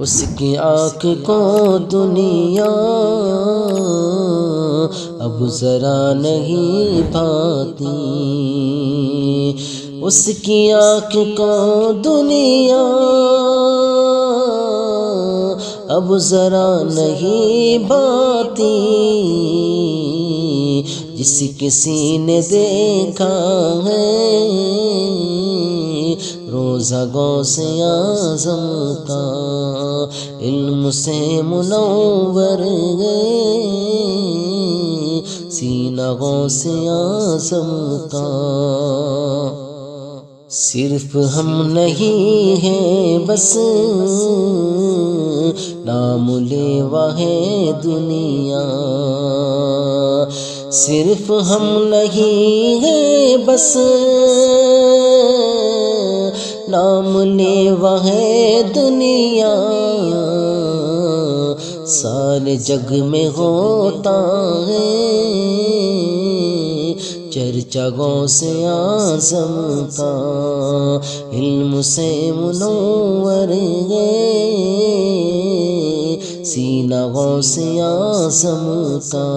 اس کی آنکھ کو دنیا اب ذرا نہیں بھاتی، اس کی آنکھ کو دنیا اب ذرا نہیں بھاتی، جس کسی نے دیکھا ہے روزہ غوث اعظم کا، علم سے منور گئے سینہ غوث اعظم کا۔ صرف ہم نہیں ہیں بس نام لیوا ہے دنیا، صرف ہم نہیں ہیں بس نام لیوا ہے دنیا، سارے جگ میں ہوتا ہے چرچا غوث اعظم کا، علم سے منور گئے سینہ غوث اعظم کا۔